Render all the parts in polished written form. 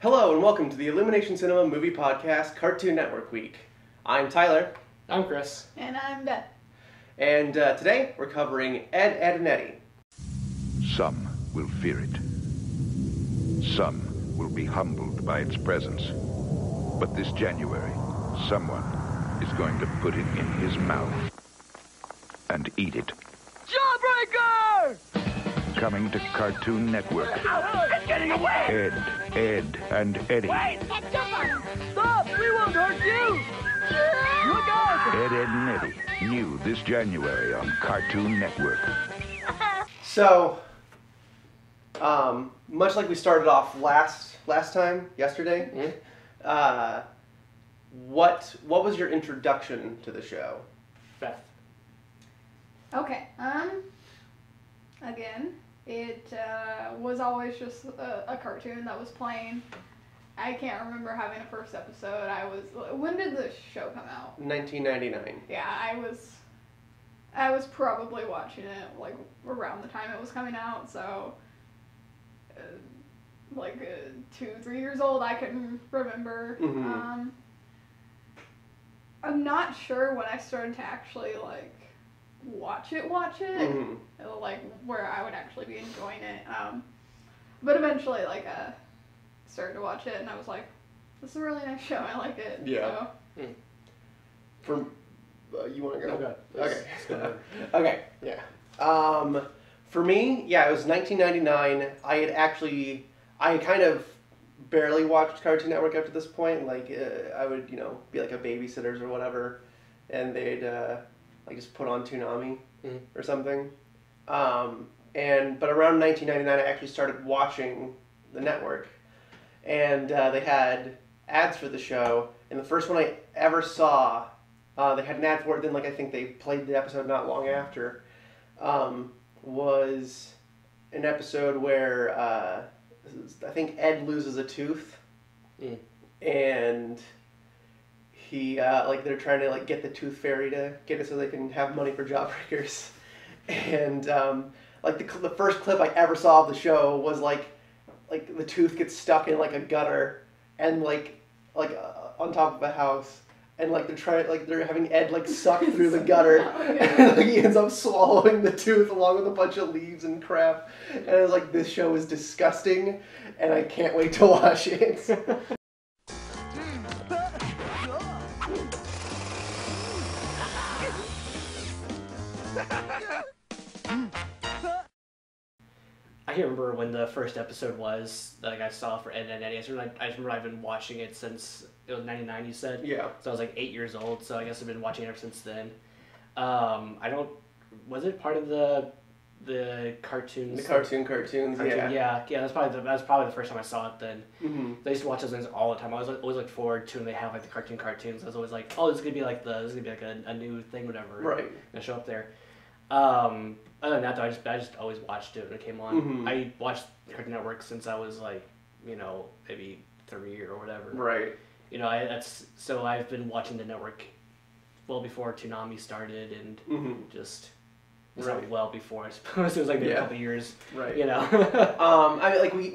Hello and welcome to the Illumination Cinema Movie Podcast Cartoon Network Week. I'm Tyler. I'm Chris. And I'm Beth. And today we're covering Edd, Edd and Eddie. Some will fear it. Some will be humbled by its presence. But this January, someone is going to put it in his mouth and eat it. Jawbreaker! Coming to Cartoon Network. It's getting away! Edd, Edd and Eddie. Wait! Stop! We won't hurt you! Look out! Edd, Edd and Eddie. New this January on Cartoon Network. So, much like we started off last time, yesterday, what was your introduction to the show? Beth. Okay, again, it was always just a cartoon that was playing. I can't remember having a first episode. When did the show come out? 1999. Yeah, I was probably watching it, like, around the time it was coming out, so, 2-3 years old, I couldn't remember. Mm-hmm. I'm not sure when I started to actually, like, watch it, Mm-hmm. like, where I would actually be enjoying it, but eventually, like, started to watch it, and I was like, this is a really nice show, I like it. Yeah. So. From, you want to go? Okay. Okay. Let's go ahead. Okay, yeah. For me, yeah, it was 1999. I had kind of barely watched Cartoon Network up to this point. Like, I would, be like a babysitter's or whatever, and they'd, just put on Toonami or something. But around 1999, I actually started watching the network, and they had ads for the show, and the first one I ever saw, they had an ad for it, then I think they played the episode not long after, was an episode where I think Ed loses a tooth, and he, they're trying to, get the tooth fairy to get it so they can have money for Jawbreakers, and, the first clip I ever saw of the show was, the tooth gets stuck in, a gutter, and, on top of a house, and they're having Ed suck through the gutter, and he ends up swallowing the tooth along with a bunch of leaves and crap, and I was like, this show is disgusting, and I can't wait to watch it. I can't remember when the first episode was that I saw for Edd and Eddie. I just remember I've been watching it since it was 99, you said? Yeah. So I was 8 years old, so I guess I've been watching it ever since then. Was it part of the cartoons? The cartoons, yeah. Yeah, that's probably the first time I saw it then. Mm-hmm. I used to watch those things all the time. I was always looked forward to when they have the cartoons. I was always like, oh, this is gonna be a new thing, whatever. Right. Gonna show up there. Other than that, though, I just always watched it when it came on. Mm-hmm. I watched Cartoon Network since I was maybe 3 or whatever. Right. So I've been watching the network well before Toonami started, and just Right. well before, I suppose. It was maybe a couple years. Right.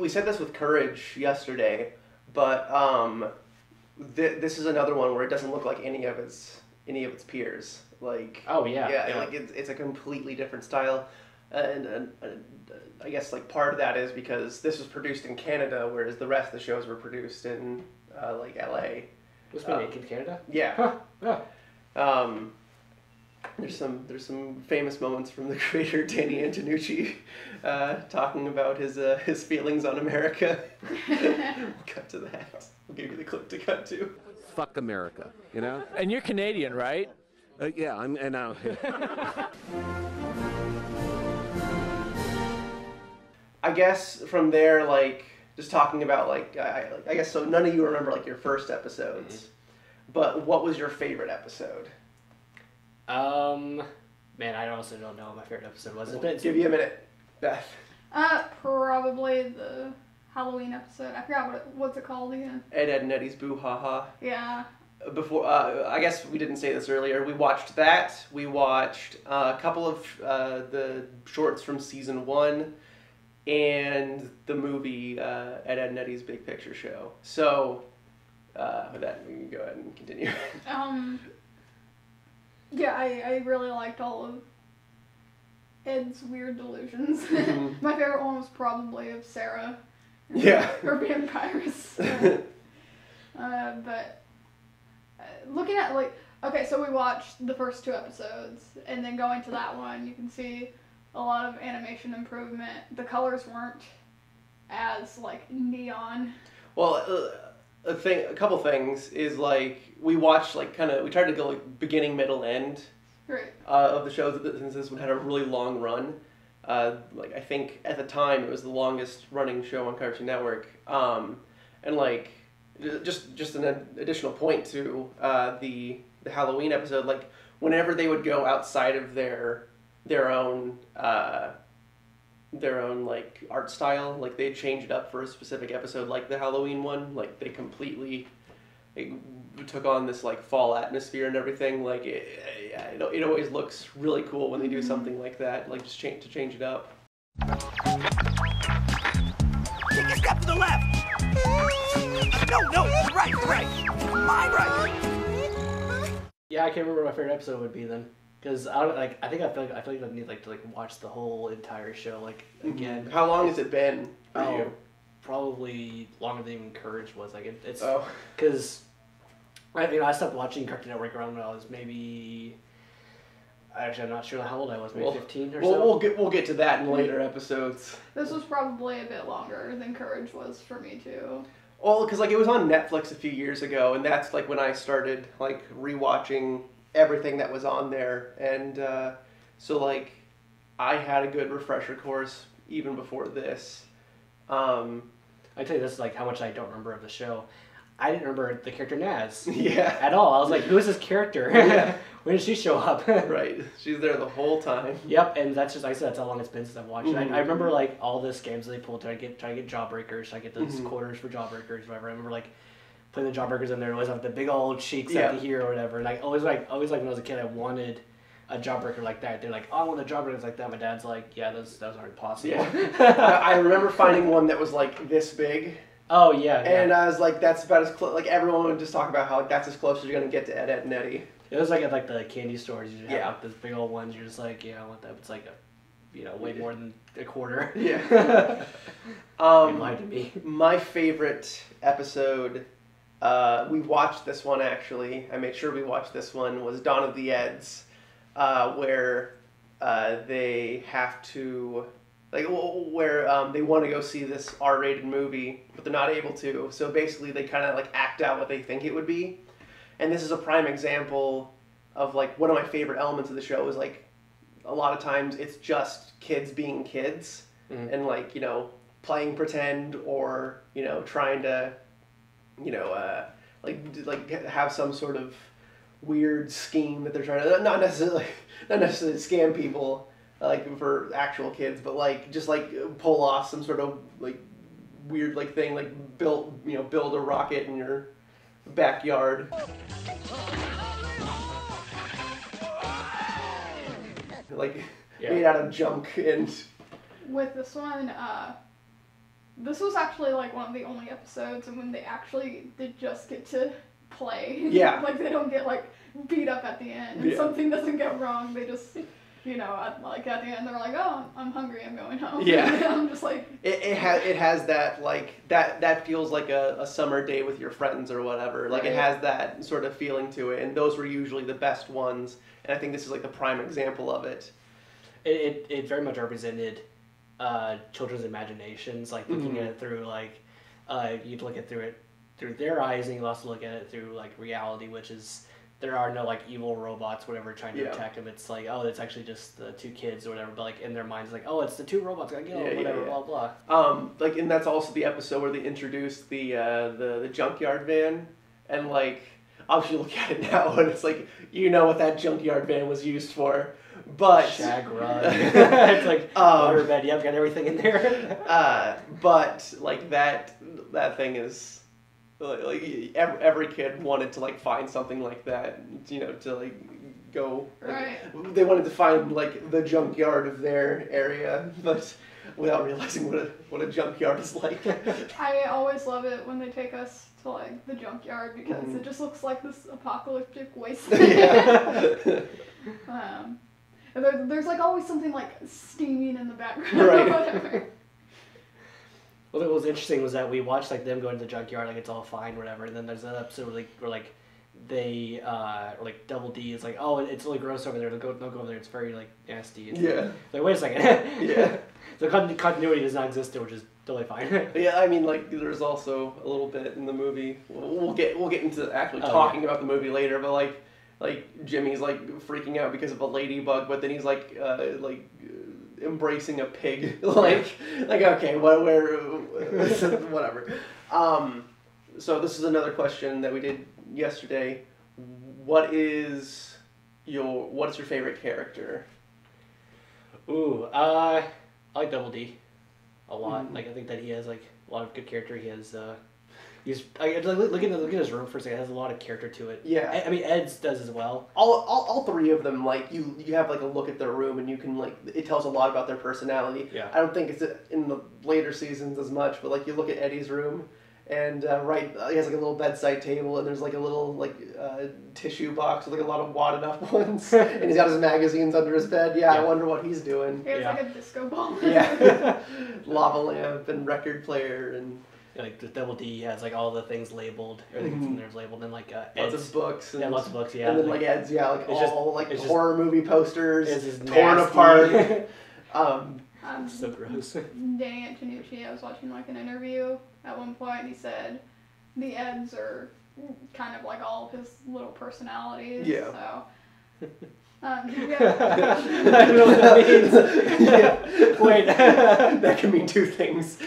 We said this with Courage yesterday, but this is another one where it doesn't look like any of its peers. Oh yeah. Yeah. It's a completely different style, and I guess part of that is because this was produced in Canada, whereas the rest of the shows were produced in LA. Was it made in Canada? Yeah. Huh. Yeah. There's some famous moments from the creator Danny Antonucci talking about his feelings on America. We'll cut to that. We'll give you the clip to cut to. Fuck America, you know? And you're Canadian, right? Yeah, I'm, and now. I guess from there, just talking about I guess so. None of you remember your first episodes, but what was your favorite episode? Man, I also don't know what my favorite episode was. Give you a minute, Beth. Probably the Halloween episode. I forgot what's it called again. Edd, Edd and Eddie's Boo Ha Ha. Yeah. Before, I guess we didn't say this earlier. We watched that. We watched a couple of the shorts from season 1, and the movie Edd and Eddie's Big Picture Show. So, with that, we can go ahead and continue. Yeah, I really liked all of Ed's weird delusions. My favorite one was probably of Sarah. Yeah. Her vampires. But looking at, like, okay, so we watched the first 2 episodes, and then going to that one, you can see a lot of animation improvement. The colors weren't as, like, neon. Well, a couple things is, like, we watched, like, we tried to go, like, beginning, middle, end Right. Of the shows, since this one had a really long run. Like, I think at the time it was the longest running show on Cartoon Network. And, like, just an additional point to the Halloween episode, like, whenever they would go outside of their own like art style, like they'd change it up for a specific episode, like the Halloween one, like they completely took on this like fall atmosphere and everything. Like it always looks really cool when they do something like that, like just change it up. Take a step to the left. No, right. My right. Yeah, I can't remember what my favorite episode would be then, because I feel like I need to watch the whole entire show again. How long has it been for you? Probably longer than even Courage was. It's Oh, because I stopped watching Cartoon Network around when I was maybe. Actually, I'm not sure how old I was. Maybe 15 or so. We'll get to that in later episodes. This was probably a bit longer than Courage was for me too. Well, because it was on Netflix a few years ago, and that's like when I started rewatching everything that was on there, and so I had a good refresher course even before this. I tell you this, how much I don't remember of the show. I didn't remember the character Naz. Yeah. At all. I was like, who is this character? Yeah. When did she show up? Right. She's there the whole time. Yep, and that's just, like I said, that's how long it's been since I've watched it. I remember, all the scams that they pulled, try to get Jawbreakers, try to get those quarters for Jawbreakers, whatever. I remember, putting the Jawbreakers in there, always have the big old cheeks at the here or whatever. And always when I was a kid, I wanted a Jawbreaker like that. They're like, oh, I want the Jawbreakers like that. My dad's like, yeah, those aren't possible. Yeah. I remember finding one that was, this big. Oh, yeah. And I was like, that's about as close. Everyone would just talk about how that's as close as you're going to get to Edd and Eddie. It was at the candy stores. You have those big old ones. You're just like, yeah, I want that. It's way more than a quarter. Yeah. You lied to me. My favorite episode, we watched this one actually. I made sure we watched this one, was Dawn of the Eds, where they have to. Where they want to go see this R-rated movie, but they're not able to. So basically, they kind of act out what they think it would be. And this is a prime example of one of my favorite elements of the show is a lot of times it's just kids being kids and playing pretend or trying to have some sort of weird scheme that they're trying to not necessarily scam people. For actual kids, but just pull off some sort of weird thing, build a rocket in your backyard. Made out of junk. And with this one, this was actually one of the only episodes and when they just get to play. Yeah. They don't get beat up at the end and something doesn't go wrong. They just at the end, they're like, "Oh, I'm hungry. I'm going home." Yeah. I'm just it has that that feels like a summer day with your friends or whatever. It has that sort of feeling to it, and those were usually the best ones. And I think this is the prime example of it. It very much represented children's imaginations, looking at it through you'd look at it through their eyes, and you also look at it through reality, which is. There are no evil robots, whatever, trying to attack them. It's it's actually just the 2 kids or whatever. But in their minds, oh, it's the 2 robots. Gotta kill them, whatever, blah blah. And that's also the episode where they introduced the junkyard van, and obviously you look at it now, and it's what that junkyard van was used for. But shag rug. It's waterbed. Yep, got everything in there. But that thing is. Every kid wanted to find something like that, to go. Right. They wanted to find the junkyard of their area, but without realizing what a junkyard is like. I always love it when they take us to like the junkyard because it just looks like this apocalyptic wasteland. Yeah. And there's like always something like steaming in the background Right. or whatever. Well, what was interesting was that we watched like them going to the junkyard, like it's all fine, whatever. And then there's an episode where like they or like Double D is like, oh, it's really gross over there. Don't go over there. It's very like nasty. It's Yeah. like, wait a second. Yeah. The continuity does not exist there, which is totally fine. Yeah, I mean, like, there's also a little bit in the movie. We'll get into actually talking about the movie later, but like Jimmy's like freaking out because of a ladybug, but then he's like embracing a pig. like okay, whatever. So this is another question that we did yesterday. What is your favorite character? Ooh, I like Double D a lot. Like I think that he has like a lot of good character. He has look at his room for a second. It has a lot of character to it. Yeah. I mean Ed's does as well. All three of them, like you have like a look at their room and you can like it tells a lot about their personality. Yeah. I don't think it's in the later seasons as much, but like you look at Eddie's room and he has like a little bedside table and there's like a little like tissue box with like a lot of wadded up ones and he's got his magazines under his bed. Yeah, I wonder what he's doing. He has like a disco ball. Yeah. Lava lamp and record player and. Like the Double D has like all the things labeled, everything in there's labeled, and like lots Ed's, of books. And, lots of books, yeah. And then like Ed's, like it's all just, like horror movie posters, it's just torn nasty. apart. So gross. Danny Antonucci, I was watching like an interview at one point, and he said the Eds are kind of like all of his little personalities. Yeah. So. I don't know what that means. Yeah. Wait. That can mean two things.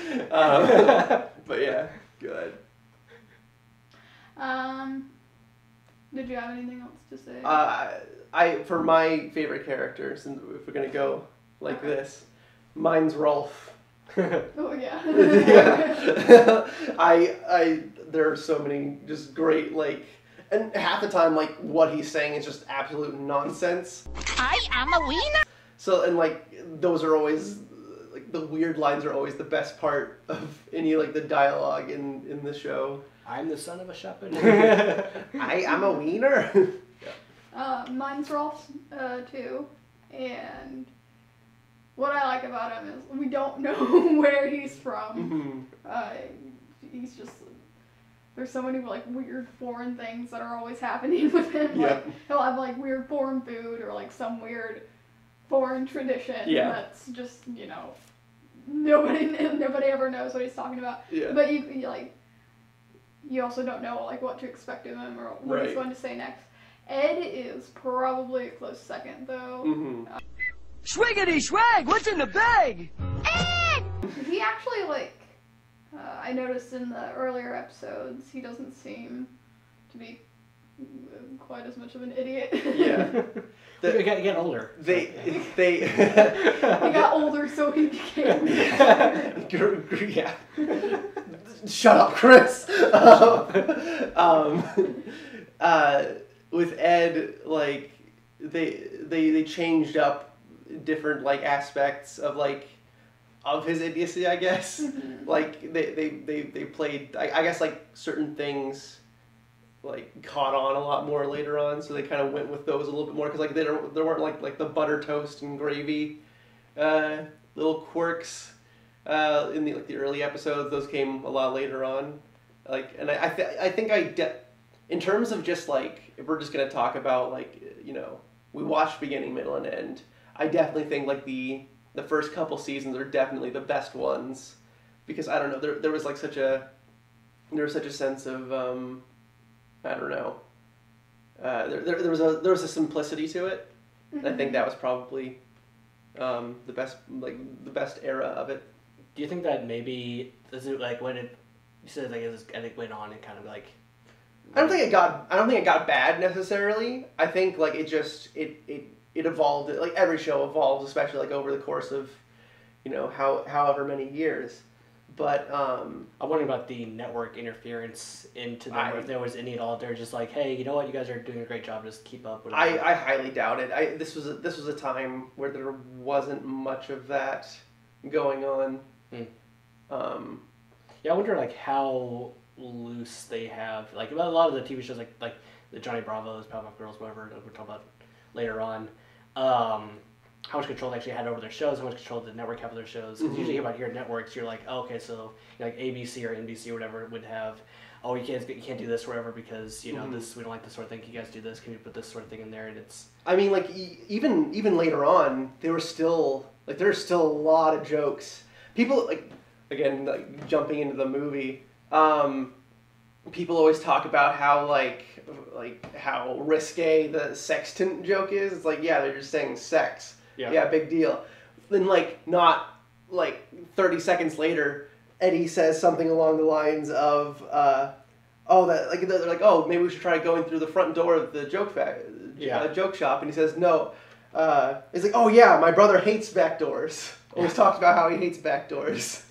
But yeah, good. Did you have anything else to say? For my favorite character, since if we're gonna go like this, mine's Rolf. Oh yeah. Yeah. There are so many just great like. And half the time, like, what he's saying is just absolute nonsense. I am a wiener. So, and, like, those are always, like, the weird lines are always the best part of any, like, the dialogue in the show. I'm the son of a shepherd. I am a wiener. Mine's Rolf, too. And what I like about him is we don't know where he's from. He's just... There's so many like weird foreign things that are always happening with him. Like he'll have like weird foreign food or like some weird foreign tradition that's just nobody ever knows what he's talking about. Yeah. But you also don't know like what to expect of him or what he's going to say next. Ed is probably a close second though. Swiggity swag, what's in the bag? Ed! He actually like. I noticed in the earlier episodes, he doesn't seem to be quite as much of an idiot. Yeah. He got older. They He got older, so he became. Yeah. Shut up, Chris. With Ed, like they changed up different like aspects of like. Of his idiocy, I guess. Like they played, I guess like certain things like caught on a lot more later on, so they kind of went with those a little bit more because like there weren't like the butter toast and gravy little quirks in the early episodes. Those came a lot later on. Like, and I think in terms of just like if we're just gonna talk about like we watched beginning, middle, and end. I definitely think like the first couple seasons are definitely the best ones because I don't know there was like such a sense of I don't know there was a simplicity to it. And I think that was probably the best era of it. Do you think that maybe is it like when it you said like it went on and kind of like I don't think it got bad necessarily. I think like it just it evolved, like every show evolves, especially like over the course of, however many years. But I'm wondering about the network interference into them. If there was any at all, they're just like, hey, you know what, you guys are doing a great job. Just keep up with it. I highly doubt it. This was a time where there wasn't much of that going on. Yeah, I wonder like how loose they have like a lot of the TV shows like the Johnny Bravo's, Powerpuff Girls, whatever that we'll talk about later on. How much control they actually had over their shows, how much control the network have over their shows. Because usually about here at networks, you're like, oh, okay, so like ABC or NBC or whatever would have, oh, you can't do this or whatever because you know this we don't like this sort of thing. Can you guys do this? Can you put this sort of thing in there? And it's. I mean, like even later on, there's still a lot of jokes. People like again like jumping into the movie. People always talk about how like how risque the sextant joke is. It's like, yeah, they're just saying sex. Yeah, big deal. Then like not like 30 seconds later, Eddie says something along the lines of they're like, oh, maybe we should try going through the front door of the joke shop, and he says no. He's like, oh yeah, my brother hates back doors. Always talks about how he hates back doors.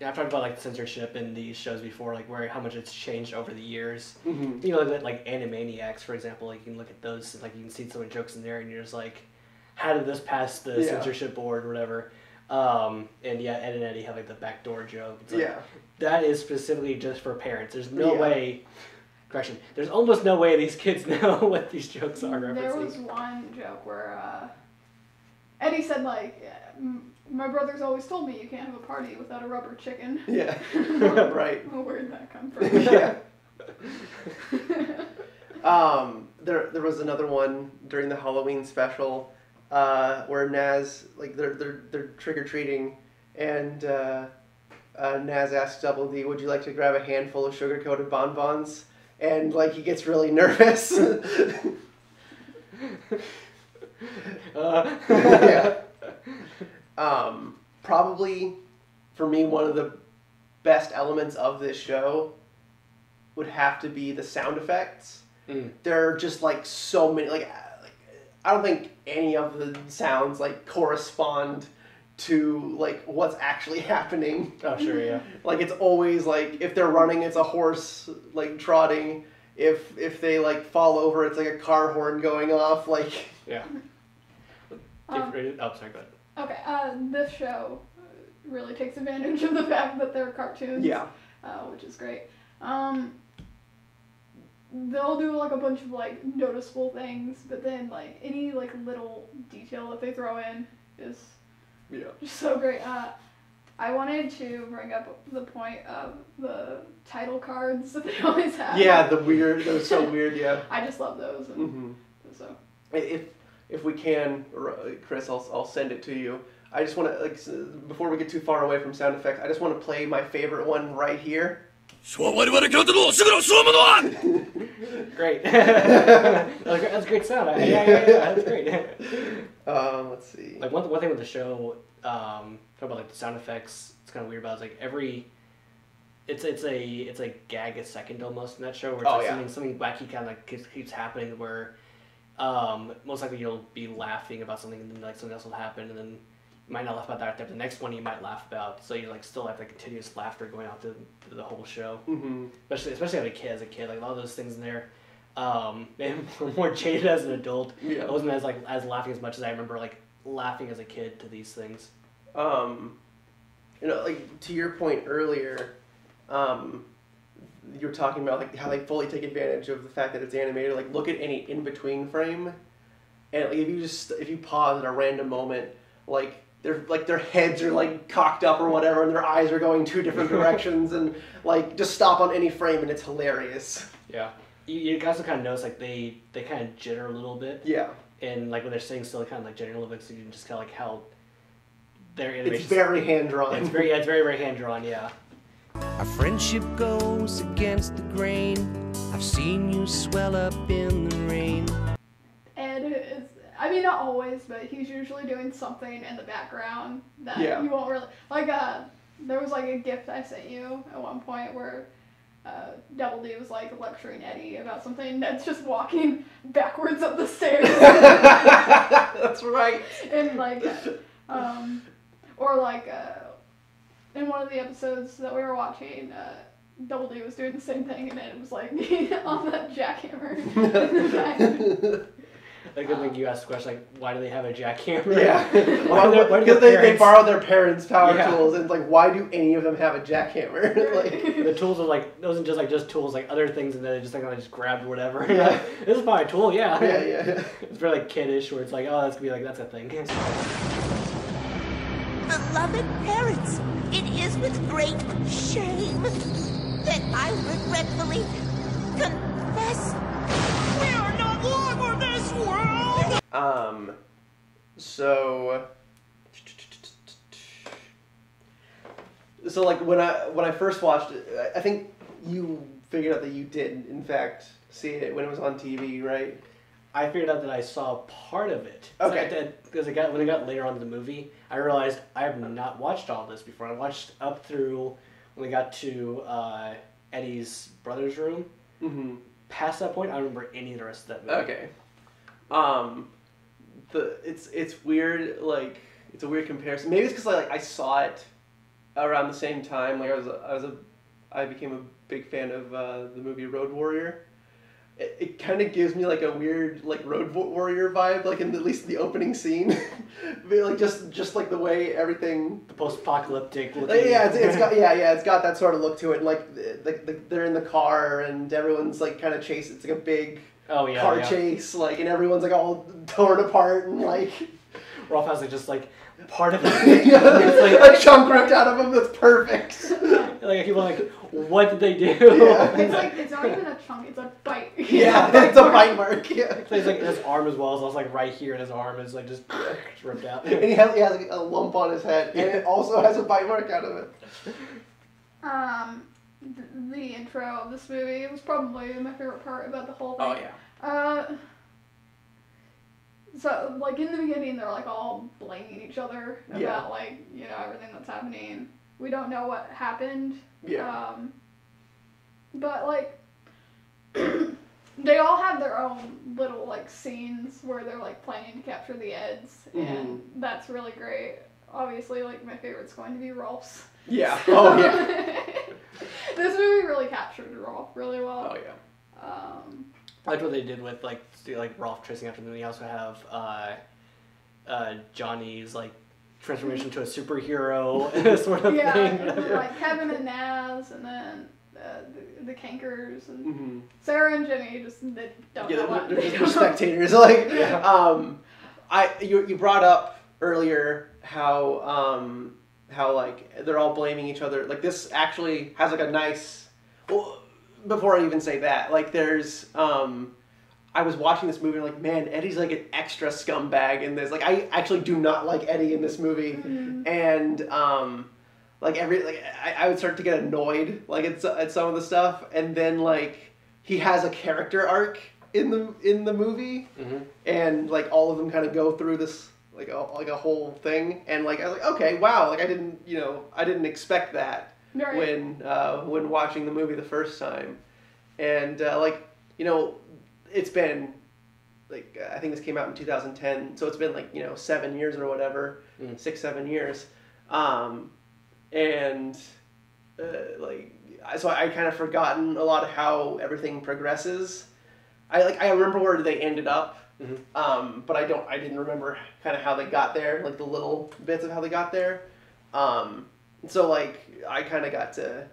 Yeah, I've talked about like censorship in these shows before, like where how much it's changed over the years. You know, like Animaniacs, for example. Like you can look at those, like you can see so many jokes in there, and you're just like, how did this pass the censorship board or whatever? And yeah, Edd and Eddie have like the backdoor joke. It's like, that is specifically just for parents. There's no way. Correction. There's almost no way these kids know what these jokes are referencing. There was one joke where Eddie said like. My brother's always told me you can't have a party without a rubber chicken. Yeah, right. Where'd that come from? There was another one during the Halloween special where Naz like they're trick or treating, and Naz asks Double D, "Would you like to grab a handful of sugar coated bonbons?" And like he gets really nervous. Yeah. Probably, for me, one of the best elements of this show would have to be the sound effects. There are just like so many. Like I don't think any of the sounds like correspond to like what's actually happening. Oh sure, yeah. Like it's always like if they're running, it's a horse like trotting. If they like fall over, it's like a car horn going off. Like yeah. Sorry, go ahead. Okay, this show really takes advantage of the fact that they're cartoons. Yeah. Which is great. They'll do like a bunch of like noticeable things, but then like any like little detail that they throw in is just so great. I wanted to bring up the point of the title cards that they always have. Yeah, those so weird, yeah. I just love those. And so. If we can, Chris, I'll send it to you. I just want to, like, before we get too far away from sound effects, I just want to play my favorite one right here. Great. That's a great sound. Yeah, that's great. Let's see. Like one thing with the show, talk about like the sound effects. It's kind of weird about it's like it's a gag a second almost in that show where it's like something wacky kind of like keeps happening where. Most likely you'll be laughing about something and then like something else will happen and then you might not laugh about that. The next one you might laugh about, so you like still have like continuous laughter going out to the whole show. Especially as a kid, like a lot of those things in there. And more jaded as an adult. I wasn't as laughing as much as I remember like laughing as a kid to these things. Like to your point earlier, you were talking about like how they fully take advantage of the fact that it's animated. Like look at any in-between frame, and like, if you pause at a random moment, like their heads are like cocked up or whatever, and their eyes are going two different directions, and like just stop on any frame and it's hilarious. Yeah, you also kind of notice like they kind of jitter a little bit. Yeah, and like when they're sitting still, they kind of like jitter a little bit, so you can just kind of like how their animation. It's very hand drawn. It's very hand drawn. Yeah. Our friendship goes against the grain. I've seen you swell up in the rain. Ed is, I mean, not always, but he's usually doing something in the background that you won't really, like, there was like a gift I sent you at one point where Double D was like lecturing Eddie about something. Ned's just walking backwards up the stairs. That's right. And like, or like, in one of the episodes that we were watching, Double D was doing the same thing, and it was like on that jackhammer in the back. Like, I think you asked the question, like, why do they have a jackhammer? Yeah. Because they borrowed their parents' power Yeah. tools, and it's like, why do any of them have a jackhammer? Like, the tools are like, it wasn't just tools, like other things, and then they just like, I just grabbed whatever. Yeah. Like, this is my tool, yeah. yeah. It's very like kiddish, where it's like, oh, that's gonna be like, that's a thing. Beloved parents, it is with great shame that I regretfully confess we are not long for this world. So like when I first watched it, I think you figured out that you did in fact see it when it was on TV, right? I figured out that I saw part of it. Okay. Because when I got later on in the movie, I realized I have not watched all this before. I watched up through when we got to Eddie's brother's room. Mm-hmm. Past that point, I don't remember any of the rest of that movie. Okay. It's weird. Like, it's a weird comparison. Maybe it's because I saw it around the same time. Like I became a big fan of the movie Road Warrior. It kind of gives me like a weird like Road Warrior vibe, like in at least the opening scene, like just like the way everything. The post-apocalyptic looking. It's got that sort of look to it. Like they're in the car and everyone's like kind of chased. It's like a big car chase, like, and everyone's like all torn apart and like. Rolf has like just like part of it. It's like a chunk ripped out of him that's perfect. Like people are like, what did they do? Yeah. It's like, it's not even a chunk, it's a bite. Yeah, it's a bite mark. Yeah. So he's like his arm as well, so it's like right here, and his arm is like just ripped out. And he has like a lump on his head, and it also has a bite mark out of it. The intro of this movie was probably my favorite part about the whole thing. Oh yeah. So like in the beginning, they're like all blaming each other about like everything that's happening. We don't know what happened. Yeah. But like they all have their own little like scenes where they're like planning to capture the Eds, and that's really great. Obviously, like my favorite's going to be Rolf's. Yeah. Oh yeah. This movie really captured Rolf really well. Oh yeah. I like what they did with like Rolf chasing after them. We also have Johnny's like transformation to a superhero sort of thing. Yeah, like Kevin and Naz, and then the Cankers, and Sarah and Jimmy they don't know what. They're just spectators. Like, you brought up earlier how like they're all blaming each other. Like this actually has like a nice. Well, before I even say that, like there's I was watching this movie and like, man, Eddie's like an extra scumbag in this. Like I actually do not like Eddie in this movie, and like I would start to get annoyed like at some of the stuff, and then like he has a character arc in the movie, and like all of them kind of go through this like a whole thing, and like I was like, okay, wow, like I didn't expect that. Right. When watching the movie the first time, and it's been like I think this came out in 2010, so it's been like 7 years or whatever, 6-7 years, so I kind of forgotten a lot of how everything progresses. I remember where they ended up, but I didn't remember kind of how they got there, like the little bits of how they got there. So like I kind of got to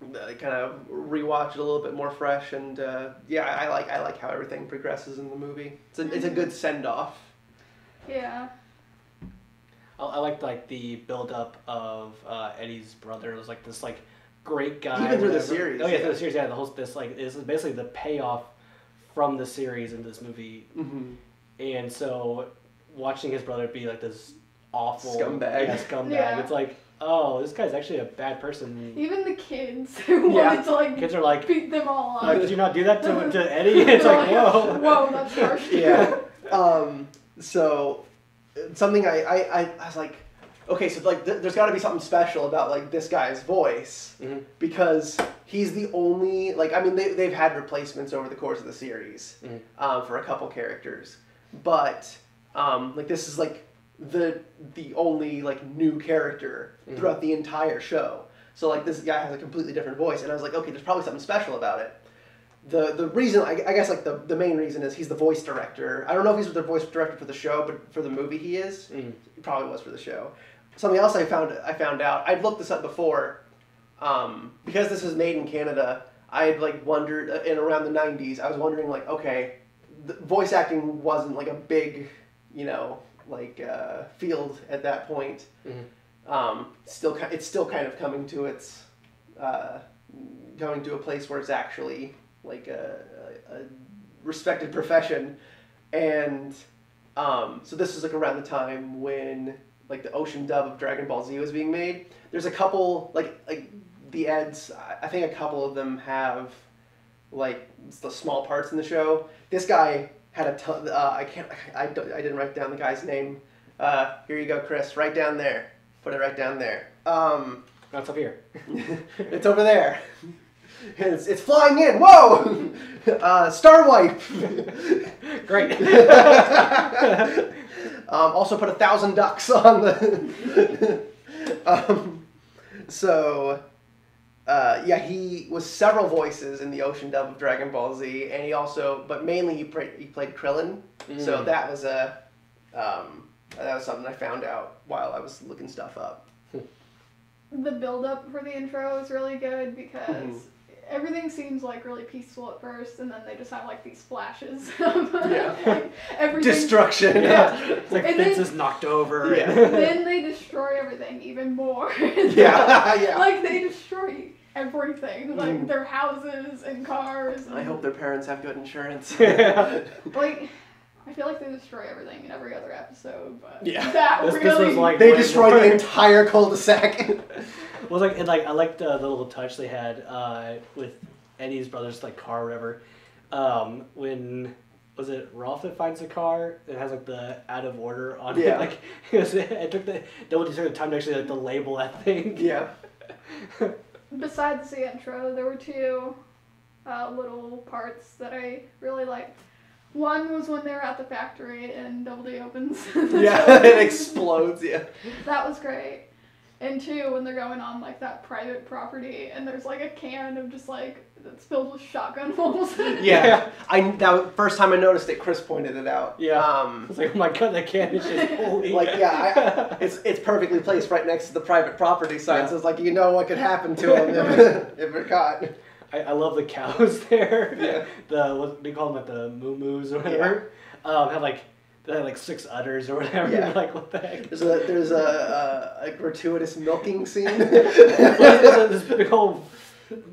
kind of rewatch it a little bit more fresh, and I like how everything progresses in the movie. It's a good send off. Yeah. I liked like the build up of Eddie's brother. It was like this like great guy. Even through the series. Oh yeah, through the series. Yeah, the whole this like is basically the payoff from the series in this movie, and so watching his brother be like this awful scumbag. Yeah, scumbag. Yeah. It's like, oh, this guy's actually a bad person. Even the kids who wanted to like kids are like beat them all up. Did you not do that to Eddie? It's like, whoa. Whoa, that's harsh. Yeah. So something I was like, okay, so like there's got to be something special about like this guy's voice, because he's the only they've had replacements over the course of the series for a couple characters, but like this is like the only like new character throughout the entire show. So like this guy has a completely different voice, and I was like, okay, there's probably something special about it. the reason, I guess, like the main reason is he's the voice director. I don't know if he's the voice director for the show, but for the movie he is. He probably was for the show. Something else I found out. I'd looked this up before. Because this is made in Canada, I had like wondered in around the 90s. I was wondering like, okay, the voice acting wasn't like a big, field at that point. It's still kind of coming to its coming to a place where it's actually like a respected profession, and so this is like around the time when like the ocean dub of Dragon Ball Z was being made. There's a couple like the Eds. I think a couple of them have like the small parts in the show. This guy had a ton. I didn't write down the guy's name. Here you go, Chris. Right down there. Put it right down there. That's up here. It's over there. It's flying in. Whoa! Star wipe. Great. Also put 1,000 ducks on the. He was several voices in the ocean dub of Dragon Ball Z, and he also, but mainly he played Krillin. So that was something I found out while I was looking stuff up. The build-up for the intro is really good because everything seems like really peaceful at first, and then they just have like these flashes of like, everything. Destruction. Yeah. It's like fences knocked over. Yeah. Then they destroy everything even more. Yeah. Like they destroy everything, like their houses and cars. And, I hope their parents have good insurance. Like, I feel like they destroy everything in every other episode, but this really... was like they destroyed the entire cul-de-sac. Well, like, and like I liked the little touch they had with Eddie's brother's like car or whatever. When was it Rolf that finds the car? It has like the out of order on it. Like it took the time to actually like to label that thing. Yeah. Besides the intro, there were two little parts that I really liked. One was when they were at the factory and Double D opens. It explodes. Yeah. That was great. And two, when they're going on like that private property and there's like a can of just like that's filled with shotgun holes. Yeah. First time I noticed it, Chris pointed it out. Yeah. It's like, oh my god, that can is just holy. Like it's perfectly placed right next to the private property sign, so it's like what could happen to them if they're caught. I love the cows there. Yeah. What do you call them? Like the moo-moos or whatever. They had like 6 udders or whatever. Yeah. Like what the heck? There's a gratuitous milking scene. This big old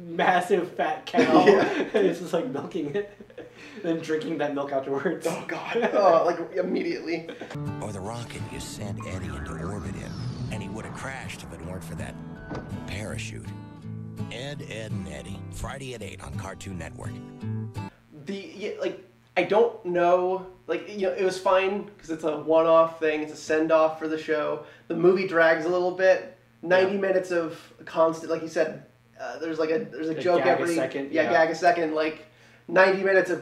massive fat cow. It's just like milking it, then drinking that milk afterwards. Oh god. Like immediately. Or the rocket you sent Eddie into orbit in, and he would have crashed if it weren't for that parachute. Edd, Edd and Eddie, Friday at 8 on Cartoon Network. I don't know, it was fine because it's a one-off thing. It's a send-off for the show. The movie drags a little bit. 90 minutes of constant, like you said, there's a joke every second. Gag a second. Like 90 minutes of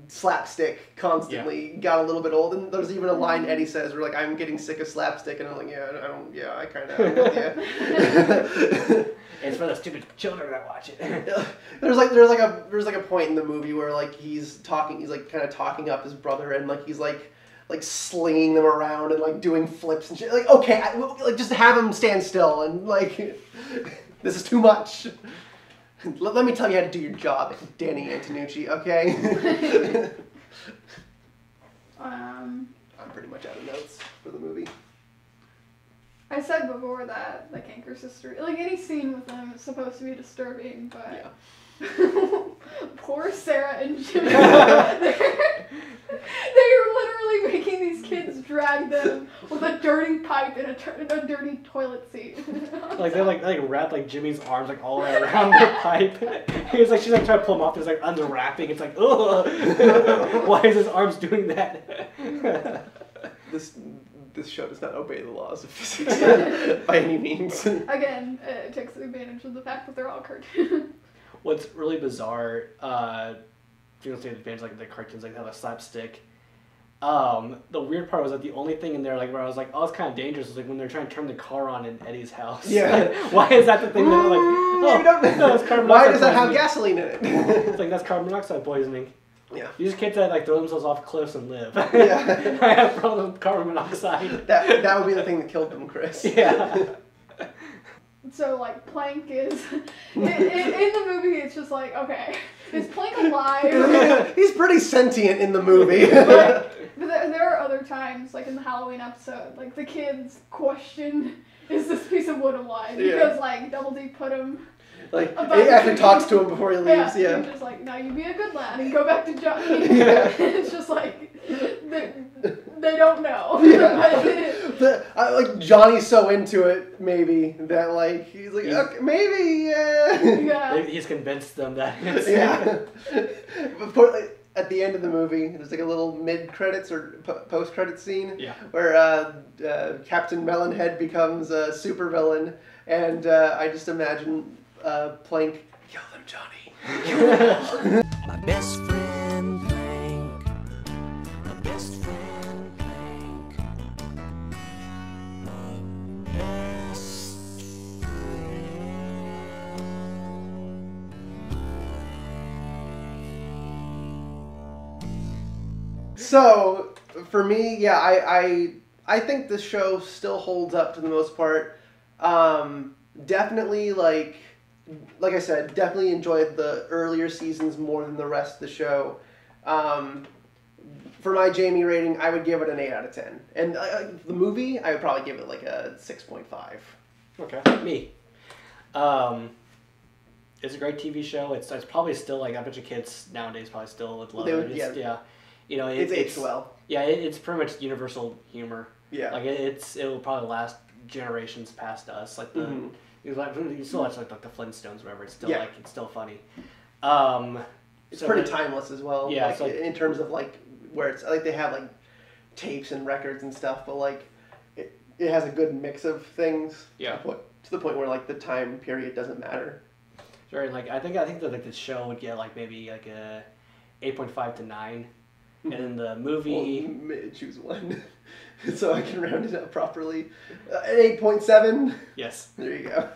slapstick constantly got a little bit old. And there's even a line Eddie says where like, I'm getting sick of slapstick, and I'm like, I kind of, I'm with you. It's for the stupid children that watch it. There's like a point in the movie where like he's like kind of talking up his brother, and like he's like slinging them around and like doing flips and shit. Like, okay, just have him stand still, and like this is too much. Let me tell you how to do your job, Danny Antonucci. Okay. I'm pretty much out of notes for the movie. I said before that the Canker sister, like any scene with them is supposed to be disturbing, but poor Sarah and Jimmy, they're literally making these kids drag them with a dirty pipe and a dirty toilet seat. Like they like wrap like Jimmy's arms like all the way around the pipe. She's like trying to pull him off. There's like unwrapping. It's like, ugh. Why is his arms doing that? This show does not obey the laws of physics by any means. Again, it takes advantage of the fact that they're all cartoons. What's really bizarre, you don't say the advantage like the cartoons like have a slapstick. The weird part was that the only thing in there like where I was like, oh, it's kind of dangerous was like when they're trying to turn the car on in Eddie's house. Yeah. Like, why is that the thing that maybe don't. It's carbon Why monoxide does that have poisoning. gasoline in it? It's like, that's carbon monoxide poisoning. Yeah. These kids that like throw themselves off cliffs and live. Yeah. I have a problem with carbon monoxide. That would be the thing that killed them, Chris. Yeah. So like Plank is in the movie. It's just like, okay, is Plank alive? He's pretty sentient in the movie. But there are other times, like in the Halloween episode, like the kids question, is this piece of wood alive? Because like Double D put him. Like, he actually talks to him before he leaves, yeah. He's just like, now you be a good lad and go back to Johnny. Yeah. It's just like, they don't know. Yeah. Like, Johnny's so into it, maybe, that, like, he's like, okay, maybe, Yeah. He's convinced them that it's... Yeah. Before, like, at the end of the movie, there's like a little mid-credits or post-credits scene where Captain Melonhead becomes a supervillain, and I just imagine Plank, kill them, Johnny. Kill them. My best friend Plank. My best friend Plank. My best So, for me, yeah, I think the show still holds up to the most part. Definitely, like I said, definitely enjoyed the earlier seasons more than the rest of the show. For my Jamie rating, I would give it an 8 out of 10. And the movie, I would probably give it like a 6.5. Okay. Me. It's a great TV show. It's probably still like, I bet you kids nowadays probably still would love it. Yeah. You know, it's aged well. Yeah, it's pretty much universal humor. Yeah. Like it'll probably last generations past us. Like you still watch like the Flintstones, whatever. It's still it's still funny. It's pretty timeless as well. Yeah. Like, in terms of like where it's like they have like tapes and records and stuff, but like it has a good mix of things. Yeah. To the point where like the time period doesn't matter. Sure. And like I think that like the show would get like maybe like a 8.5 to 9. And then the movie... Well, choose one, so I can round it up properly. 8.7? Yes. There you go.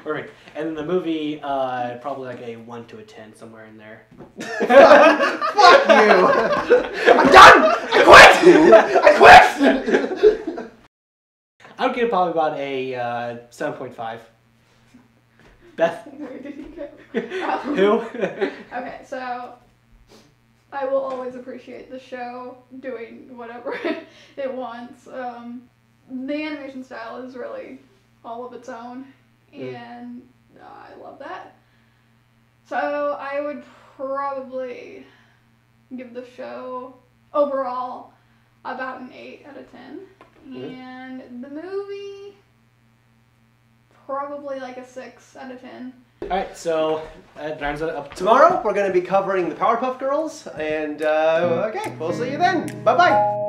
All right. And then the movie, probably like a 1 to a 10, somewhere in there. Fuck you! I'm done! I quit! I would give it probably about a 7.5. Beth? Where did he go? Who? Okay, so... I will always appreciate the show doing whatever it wants. The animation style is really all of its own, and I love that. So I would probably give the show overall about an 8 out of 10, and the movie probably like a 6 out of 10. Alright, so that rounds it up. Tomorrow we're going to be covering the Powerpuff Girls, and okay, we'll see you then. Bye-bye.